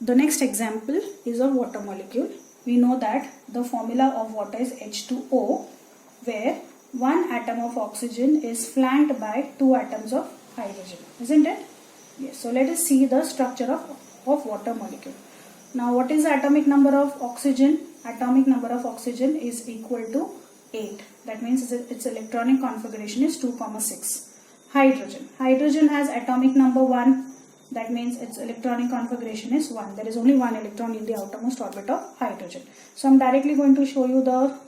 The next example is a water molecule. We know that the formula of water is H2O, where one atom of oxygen is flanked by two atoms of hydrogen, isn't it? Yes. So let us see the structure of water molecule. Now what is the atomic number of oxygen? Atomic number of oxygen is equal to 8. That means its electronic configuration is 2, 6. Hydrogen. Hydrogen has atomic number 1. That means its electronic configuration is 1. There is only one electron in the outermost orbit of hydrogen. So I am directly going to show you the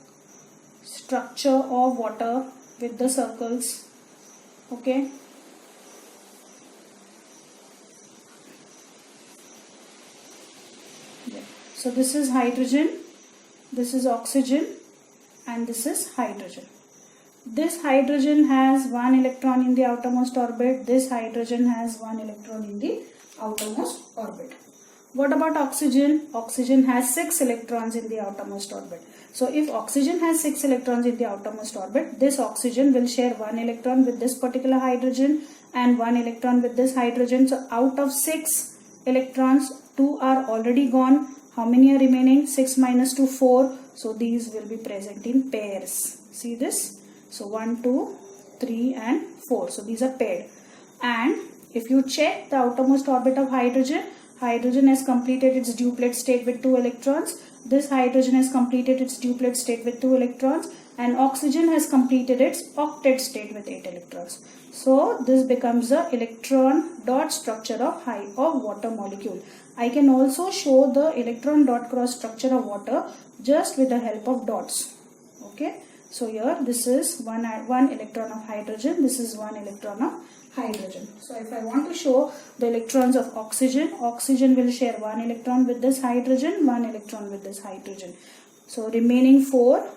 structure of water with the circles. Okay. Yeah. So this is hydrogen, this is oxygen, and this is hydrogen. This hydrogen has one electron in the outermost orbit. This hydrogen has one electron in the outermost orbit. What about oxygen? Oxygen has 6 electrons in the outermost orbit. So if oxygen has 6 electrons in the outermost orbit, this oxygen will share one electron with this particular hydrogen and one electron with this hydrogen. So out of 6 electrons, 2 are already gone. How many are remaining? 6 minus 2, 4. So these will be present in pairs. See this? So 1, 2, 3 and 4. So these are paired. And if you check the outermost orbit of hydrogen, hydrogen has completed its duplet state with 2 electrons. This hydrogen has completed its duplet state with 2 electrons. And oxygen has completed its octet state with 8 electrons. So this becomes the electron dot structure of water molecule. I can also show the electron dot cross structure of water just with the help of dots. Okay. So here this is one electron of hydrogen, this is one electron of hydrogen. So if I want to show the electrons of oxygen, oxygen will share one electron with this hydrogen, one electron with this hydrogen. So remaining 4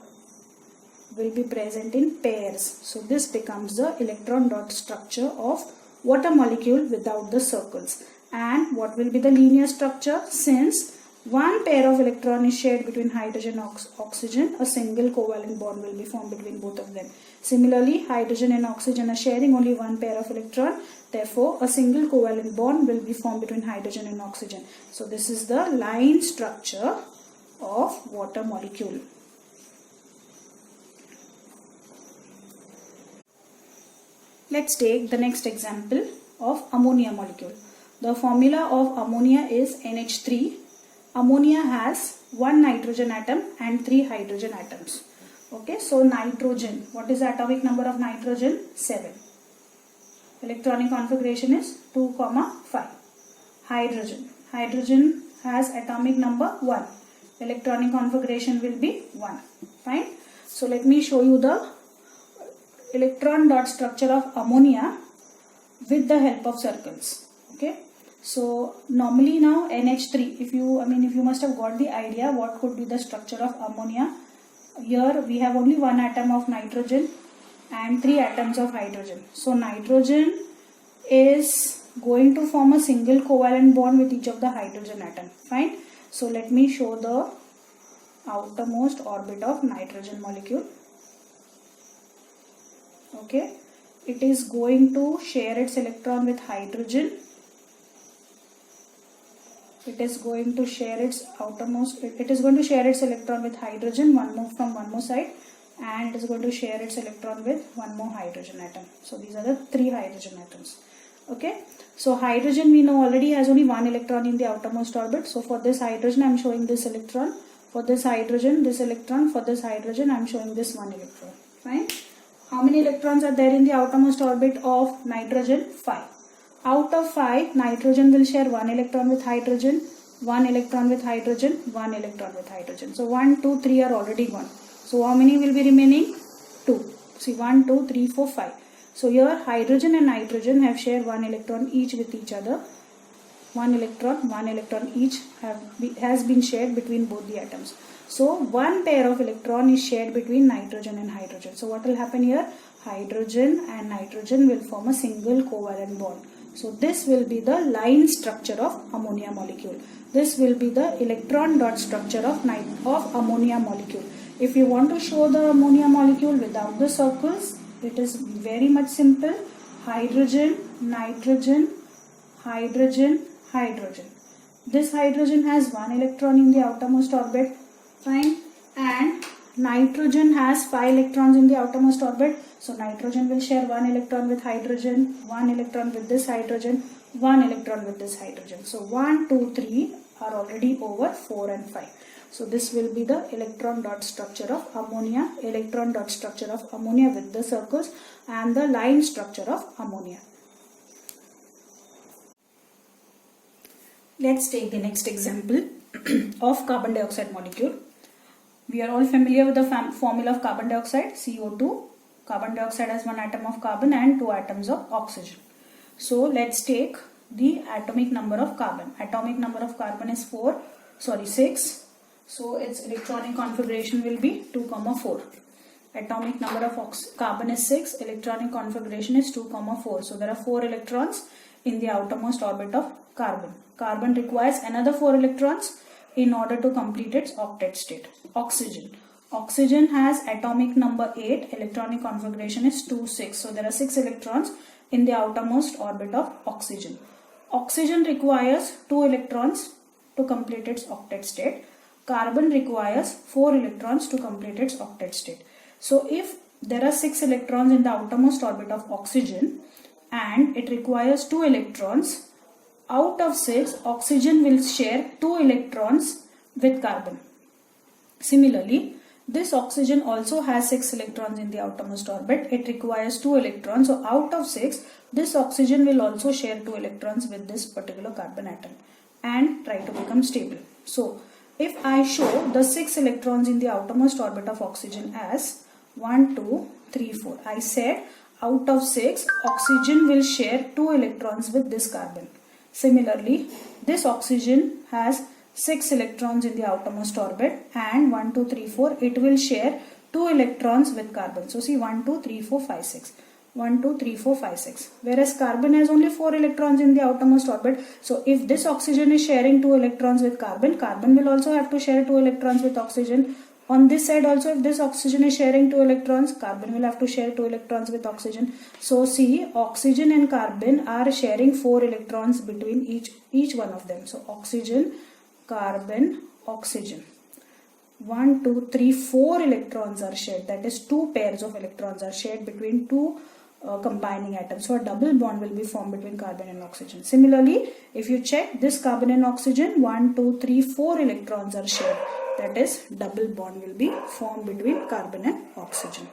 will be present in pairs. So this becomes the electron dot structure of water molecule without the circles. And what will be the linear structure? Since one pair of electron is shared between hydrogen and oxygen, a single covalent bond will be formed between both of them. Similarly, hydrogen and oxygen are sharing only one pair of electron. Therefore, a single covalent bond will be formed between hydrogen and oxygen. So this is the line structure of water molecule. Let's take the next example of ammonia molecule. The formula of ammonia is NH3. Ammonia has one nitrogen atom and 3 hydrogen atoms. Okay, so nitrogen. What is the atomic number of nitrogen? 7. Electronic configuration is 2, 5. Hydrogen. Hydrogen has atomic number 1. Electronic configuration will be 1. Fine. So let me show you the electron dot structure of ammonia with the help of circles. Okay. So normally now NH3, if you must have got the idea what could be the structure of ammonia. Here we have only one atom of nitrogen and 3 atoms of hydrogen. So nitrogen is going to form a single covalent bond with each of the hydrogen atom. Fine. So let me show the outermost orbit of nitrogen molecule. Okay. It is going to share its electron with hydrogen. It is going to share its electron with hydrogen, from one more side, and it is going to share its electron with one more hydrogen atom. So these are the 3 hydrogen atoms. Okay. So hydrogen we know already has only one electron in the outermost orbit. So for this hydrogen I am showing this electron. For this hydrogen, this electron. For this hydrogen I am showing this one electron. Fine. How many electrons are there in the outermost orbit of nitrogen? 5. Out of 5, nitrogen will share one electron with hydrogen, one electron with hydrogen, one electron with hydrogen. So 1, 2, 3 are already gone. So how many will be remaining? 2. See 1, 2, 3, 4, 5. So here hydrogen and nitrogen have shared one electron each with each other. One electron each has been shared between both the atoms. So one pair of electron is shared between nitrogen and hydrogen. So what will happen here? Hydrogen and nitrogen will form a single covalent bond. So this will be the line structure of ammonia molecule. This will be the electron dot structure of ammonia molecule. If you want to show the ammonia molecule without the circles, it is very much simple. Hydrogen, nitrogen, hydrogen, hydrogen. This hydrogen has 1 electron in the outermost orbit. Fine. And nitrogen has 5 electrons in the outermost orbit. So nitrogen will share 1 electron with hydrogen, 1 electron with this hydrogen, 1 electron with this hydrogen. So 1, 2, 3 are already over 4 and 5. So this will be the electron dot structure of ammonia, electron dot structure of ammonia with the circles, and the line structure of ammonia. Let's take the next example of carbon dioxide molecule. We are all familiar with the formula of carbon dioxide, CO2. Carbon dioxide has 1 atom of carbon and 2 atoms of oxygen. So let's take the atomic number of carbon. Atomic number of carbon is 6. So its electronic configuration will be 2, 4. Atomic number of carbon is 6. Electronic configuration is 2, 4. So there are 4 electrons in the outermost orbit of carbon. Carbon requires another 4 electrons in order to complete its octet state. Oxygen. Oxygen has atomic number 8. Electronic configuration is 2, 6. So there are 6 electrons in the outermost orbit of oxygen. Oxygen requires 2 electrons to complete its octet state. Carbon requires 4 electrons to complete its octet state. So if there are 6 electrons in the outermost orbit of oxygen and it requires 2 electrons, out of 6, oxygen will share 2 electrons with carbon. Similarly, this oxygen also has 6 electrons in the outermost orbit. It requires 2 electrons. So out of 6, this oxygen will also share 2 electrons with this particular carbon atom and try to become stable. So if I show the 6 electrons in the outermost orbit of oxygen as 1, 2, 3, 4. I said out of 6, oxygen will share 2 electrons with this carbon. Similarly, this oxygen has 6 electrons in the outermost orbit and 1, 2, 3, 4. It will share 2 electrons with carbon. So see 1, 2, 3, 4, 5, 6. 1, 2, 3, 4, 5, 6. Whereas carbon has only 4 electrons in the outermost orbit. So if this oxygen is sharing 2 electrons with carbon, carbon will also have to share 2 electrons with oxygen. On this side also, if this oxygen is sharing 2 electrons, carbon will have to share 2 electrons with oxygen. So see, oxygen and carbon are sharing 4 electrons between each one of them. So oxygen, carbon, oxygen. 1, 2, 3, 4 electrons are shared. That is 2 pairs of electrons are shared between 2 combining atoms. So a double bond will be formed between carbon and oxygen. Similarly, if you check this carbon and oxygen, 1, 2, 3, 4 electrons are shared. That is double bond will be formed between carbon and oxygen.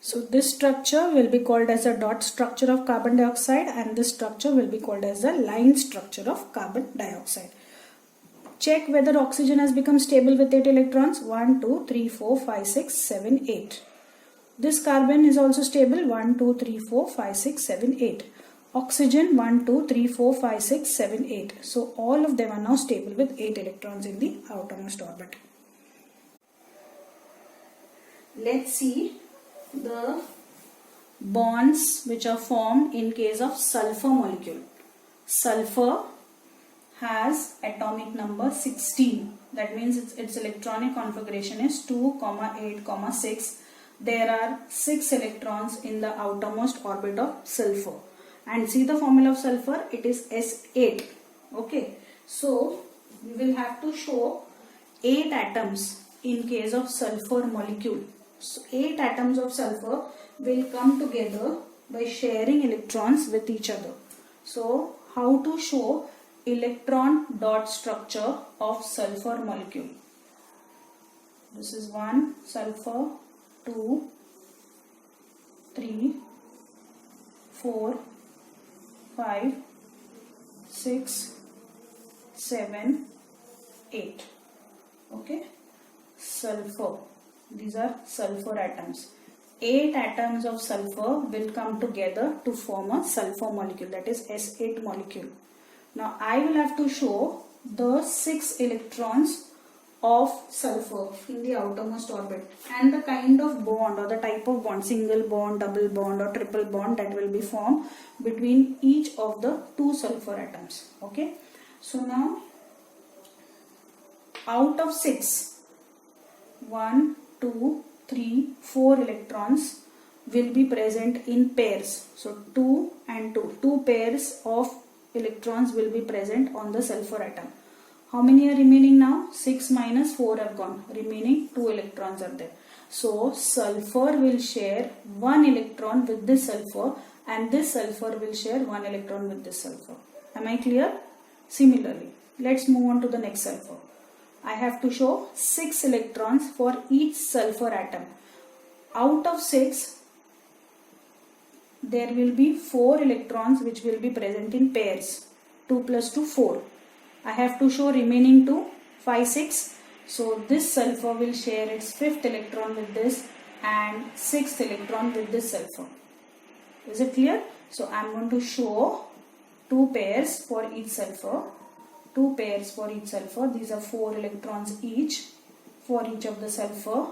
So this structure will be called as a dot structure of carbon dioxide, and this structure will be called as a line structure of carbon dioxide. Check whether oxygen has become stable with 8 electrons. 1, 2, 3, 4, 5, 6, 7, 8. This carbon is also stable. 1, 2, 3, 4, 5, 6, 7, 8. Oxygen 1, 2, 3, 4, 5, 6, 7, 8. So all of them are now stable with 8 electrons in the outermost orbit. Let's see the bonds which are formed in case of sulfur molecule. Sulfur has atomic number 16. That means its electronic configuration is 2, 8, 6. There are 6 electrons in the outermost orbit of sulfur. And see the formula of sulfur, it is S8. Okay, so we will have to show 8 atoms in case of sulfur molecule. So 8 atoms of sulfur will come together by sharing electrons with each other. So how to show electron dot structure of sulfur molecule? This is 1 sulfur, 2, 3, 4, 5, 6, 7, 8. Okay, sulfur. These are sulfur atoms. 8 atoms of sulfur will come together to form a sulfur molecule, that is S8 molecule. Now I will have to show the 6 electrons of sulfur in the outermost orbit and the kind of bond or the type of bond, single bond, double bond or triple bond, that will be formed between each of the 2 sulfur atoms. Okay, so now out of 6, 1, 2, 3, 4 electrons will be present in pairs. So 2 and 2 pairs of electrons will be present on the sulfur atom. How many are remaining now? 6 minus 4 have gone. Remaining 2 electrons are there. So sulfur will share 1 electron with this sulfur, and this sulfur will share 1 electron with this sulfur. Am I clear? Similarly, let's move on to the next sulfur. I have to show 6 electrons for each sulfur atom. Out of 6, there will be 4 electrons which will be present in pairs. 2 plus 2, 4. I have to show remaining 2, 5, 6. So this sulfur will share its 5th electron with this and 6th electron with this sulfur. Is it clear? So I am going to show 2 pairs for each sulfur. 2 pairs for each sulfur. These are 4 electrons each for each of the sulfur.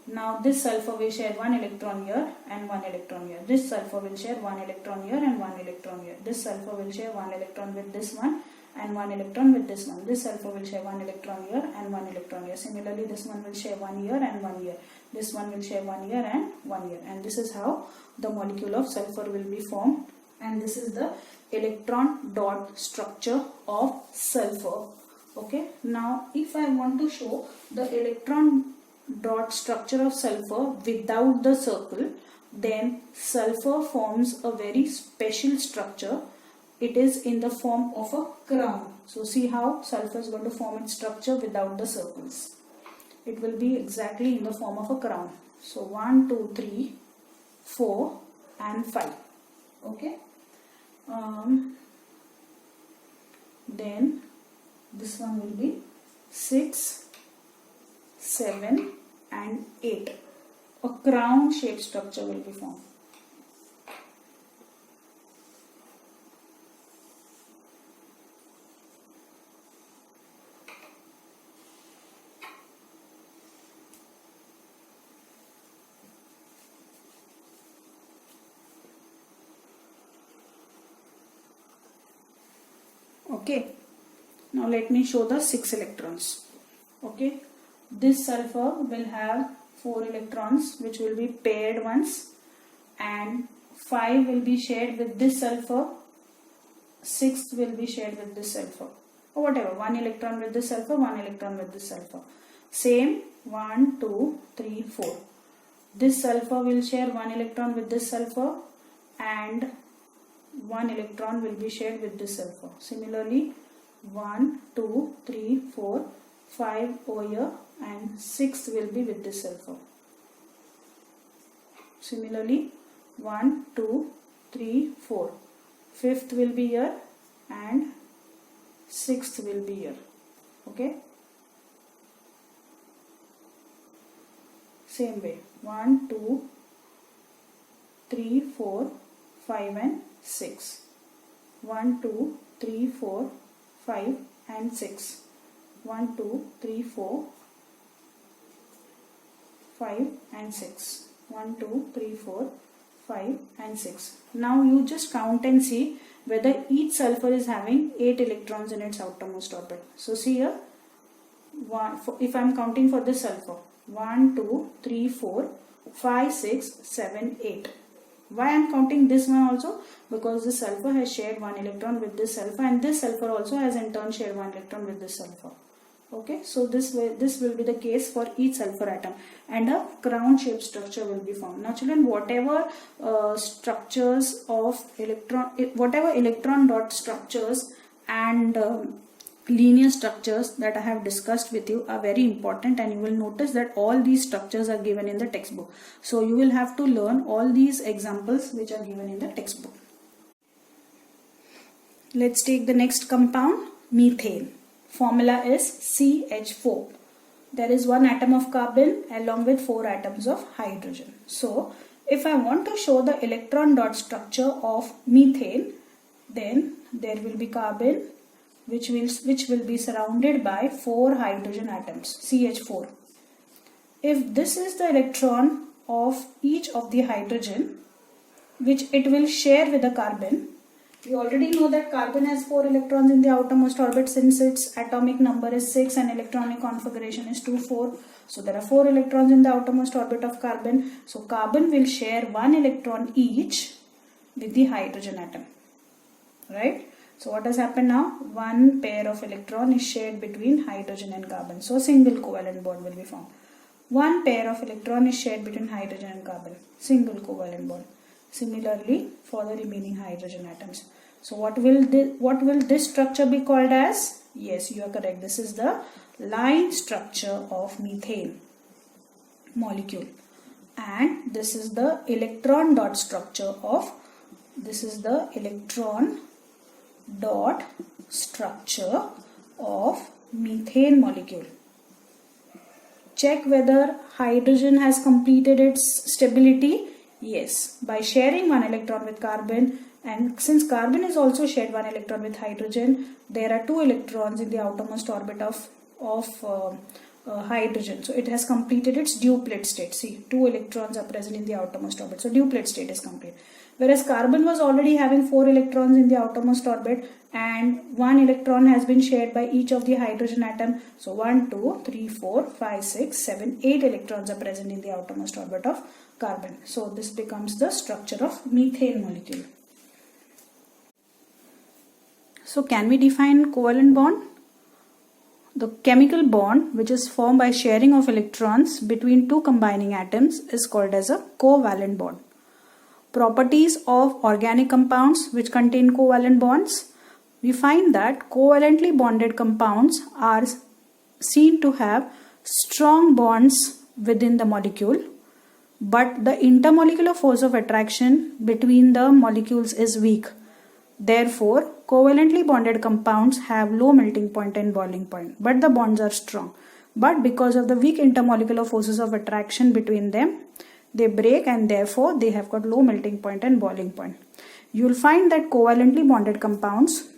Now this sulfur will share 1 electron here and 1 electron here. This sulfur will share 1 electron here and 1 electron here. This sulfur will share 1 electron with this one and 1 electron with this one. This sulfur will share 1 electron here and 1 electron here. Similarly, this one will share 1 here and 1 here. This one will share 1 here and 1 here. And this is how the molecule of sulfur will be formed. And this is the electron dot structure of sulfur. Okay. Now, if I want to show the electron dot structure of sulfur without the circle, then sulfur forms a very special structure. It is in the form of a crown. So see how sulfur is going to form its structure without the circles. It will be exactly in the form of a crown. So 1, 2, 3, 4 and 5. Okay. Then this one will be 6, 7 and 8. A crown shaped structure will be formed. Okay. Now let me show the 6 electrons. Okay. This sulfur will have 4 electrons which will be paired ones, and 5 will be shared with this sulfur, 6th will be shared with this sulfur, or whatever, 1 electron with this sulfur, 1 electron with this sulfur. Same 1, 2, 3, 4. This sulfur will share 1 electron with this sulfur and 1 electron will be shared with this sulfur. Similarly 1, 2, 3, 4, 5 over here and 6th will be with this sulfur. Similarly 1, 2, 3, 4. 5th will be here and 6th will be here. Okay. Same way 1, 2, 3, 4, 5 and 6. 1, 2, 3, 4, 5 and 6. 1, 2, 3, 4, 5 and 6. 1, 2, 3, 4, 5 and 6. Now you just count and see whether each sulfur is having 8 electrons in its outermost orbit. So see here, if I am counting for this sulfur, 1, 2, 3, 4, 5, 6, 7, 8. Why I am counting this one also? Because this sulfur has shared 1 electron with this sulfur, and this sulfur also has in turn shared 1 electron with this sulfur. Okay, so this will be the case for each sulfur atom, and a crown shaped structure will be formed. Now children, whatever structures of electron dot structures and linear structures that I have discussed with you are very important, and you will notice that all these structures are given in the textbook. So you will have to learn all these examples which are given in the textbook. Let's take the next compound, methane. Formula is CH4. There is 1 atom of carbon along with 4 atoms of hydrogen. So if I want to show the electron dot structure of methane, then there will be carbon which will be surrounded by 4 hydrogen atoms, CH4. If this is the electron of each of the hydrogen which it will share with the carbon, we already know that carbon has 4 electrons in the outermost orbit since its atomic number is 6 and electronic configuration is 2, 4. So there are 4 electrons in the outermost orbit of carbon. So carbon will share 1 electron each with the hydrogen atom. Right? So what has happened now? One pair of electron is shared between hydrogen and carbon. So single covalent bond will be formed. One pair of electron is shared between hydrogen and carbon. Single covalent bond. Similarly for the remaining hydrogen atoms. So what will this structure be called as? Yes, you are correct. This is the line structure of methane molecule. And this is the electron dot structure of methane molecule. Check whether hydrogen has completed its stability. Yes, by sharing one electron with carbon, and since carbon is also shared one electron with hydrogen, there are two electrons in the outermost orbit of hydrogen. So it has completed its duplet state. See, two electrons are present in the outermost orbit. So duplet state is complete. Whereas carbon was already having 4 electrons in the outermost orbit and 1 electron has been shared by each of the hydrogen atom. So 1, 2, 3, 4, 5, 6, 7, 8 electrons are present in the outermost orbit of carbon. So this becomes the structure of methane molecule. So can we define covalent bond? The chemical bond which is formed by sharing of electrons between two combining atoms is called as a covalent bond. Properties of organic compounds which contain covalent bonds. We find that covalently bonded compounds are seen to have strong bonds within the molecule, but the intermolecular force of attraction between the molecules is weak. Therefore, covalently bonded compounds have low melting point and boiling point, but the bonds are strong. But because of the weak intermolecular forces of attraction between them, they break and therefore they have got low melting point and boiling point. You will find that covalently bonded compounds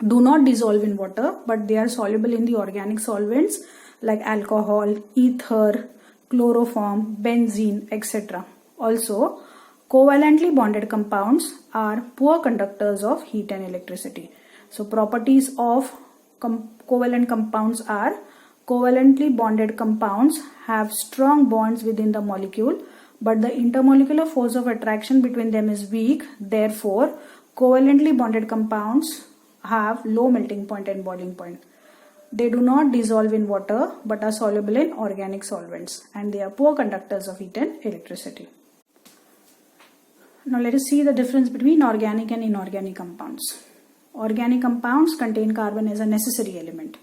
do not dissolve in water, but they are soluble in the organic solvents like alcohol, ether, chloroform, benzene, etc. Also, covalently bonded compounds are poor conductors of heat and electricity. So properties of covalent compounds are: covalently bonded compounds have strong bonds within the molecule, but the intermolecular force of attraction between them is weak. Therefore, covalently bonded compounds have low melting point and boiling point. They do not dissolve in water but are soluble in organic solvents, and they are poor conductors of heat and electricity. Now let us see the difference between organic and inorganic compounds. Organic compounds contain carbon as a necessary element,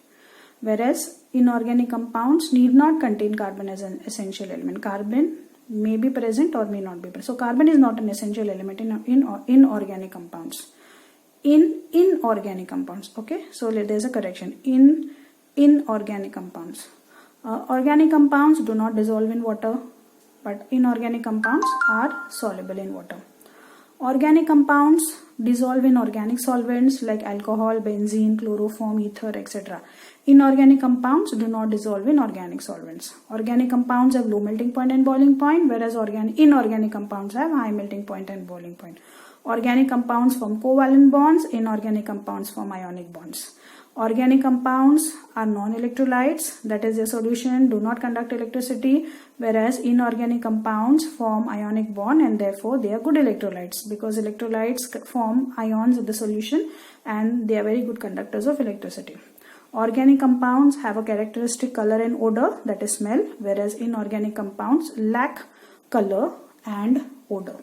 whereas inorganic compounds need not contain carbon as an essential element. Carbon may be present or may not be present. So carbon is not an essential element in organic compounds. In inorganic compounds, okay, so there's a correction. In inorganic compounds, organic compounds do not dissolve in water, but inorganic compounds are soluble in water. Organic compounds dissolve in organic solvents like alcohol, benzene, chloroform, ether, etc. Inorganic compounds do not dissolve in organic solvents. Organic compounds have low melting point and boiling point, whereas inorganic compounds have high melting point and boiling point. Organic compounds form covalent bonds, inorganic compounds form ionic bonds. Organic compounds are non-electrolytes, that is, their solution do not conduct electricity, whereas inorganic compounds form ionic bond and therefore they are good electrolytes, because electrolytes form ions in the solution and they are very good conductors of electricity. Organic compounds have a characteristic color and odor, that is smell, whereas inorganic compounds lack color and odor.